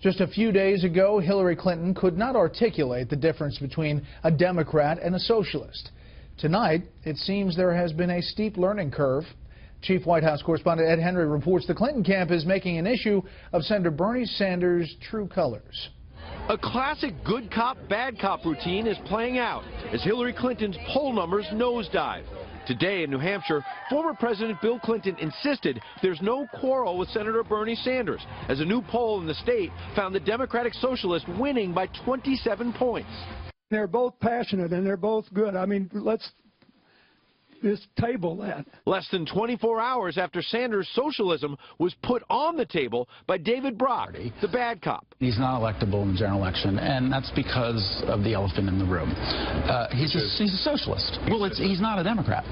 Just a few days ago, Hillary Clinton could not articulate the difference between a Democrat and a socialist. Tonight, it seems there has been a steep learning curve. Chief White House correspondent Ed Henry reports the Clinton camp is making an issue of Senator Bernie Sanders' true colors. A classic good cop, bad cop routine is playing out as Hillary Clinton's poll numbers nosedive. Today in New Hampshire, former President Bill Clinton insisted there's no quarrel with Senator Bernie Sanders, as a new poll in the state found the Democratic Socialist winning by 27 points. They're both passionate and they're both good. I mean, let's just table that. Less than 24 hours after Sanders' socialism was put on the table by David Brock, the bad cop. He's not electable in the general election, and that's because of the elephant in the room. He's a socialist. Well, he's not a Democrat.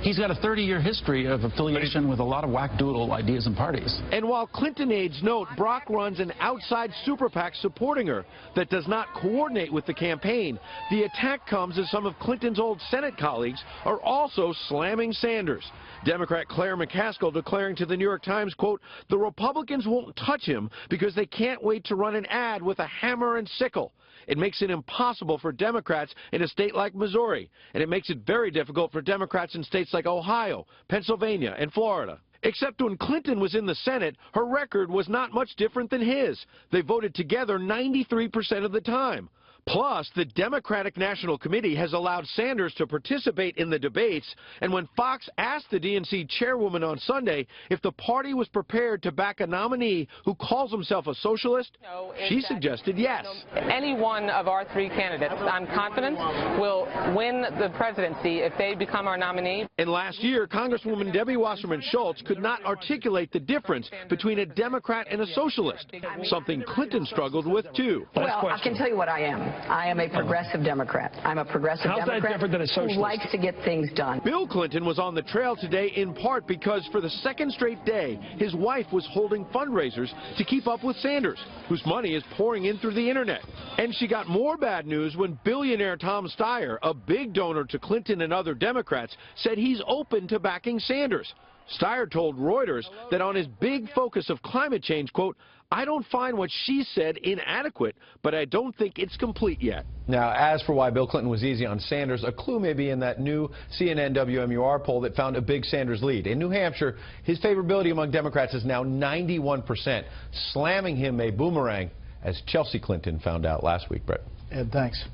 He's got a 30-year history of affiliation with a lot of wackadoodle ideas and parties. And while Clinton aides note Brock runs an outside super PAC supporting her that does not coordinate with the campaign, the attack comes as some of Clinton's old Senate colleagues are also slamming Sanders. Democrat Claire McCaskill declaring to the New York Times, quote, "The Republicans won't touch him because they can't wait to run an ad with a hammer and sickle. It makes it impossible for Democrats in a state like Missouri, and it makes it very difficult for Democrats in states like Ohio, Pennsylvania, and Florida." Except when Clinton was in the Senate, her record was not much different than his. They voted together 93% of the time. Plus, the Democratic National Committee has allowed Sanders to participate in the debates, and when Fox asked the DNC chairwoman on Sunday if the party was prepared to back a nominee who calls himself a socialist, she suggested yes. Any one of our three candidates, I'm confident, will win the presidency if they become our nominee. And last year, Congresswoman Debbie Wasserman Schultz could not articulate the difference between a Democrat and a socialist, something Clinton struggled with, too. Well, I can tell you what I am. I am a progressive Democrat. I'm a progressive Democrat that different than a socialist? Who likes to get things done. Bill Clinton was on the trail today in part because for the second straight day, his wife was holding fundraisers to keep up with Sanders, whose money is pouring in through the internet. And she got more bad news when billionaire Tom Steyer, a big donor to Clinton and other Democrats, said he's open to backing Sanders. Steyer told Reuters that on his big focus of climate change, quote, "I don't find what she said inadequate, but I don't think it's complete yet." Now, as for why Bill Clinton was easy on Sanders, a clue may be in that new CNN WMUR poll that found a big Sanders lead. In New Hampshire, his favorability among Democrats is now 91%, slamming him a boomerang, as Chelsea Clinton found out last week, Brett. Ed, thanks.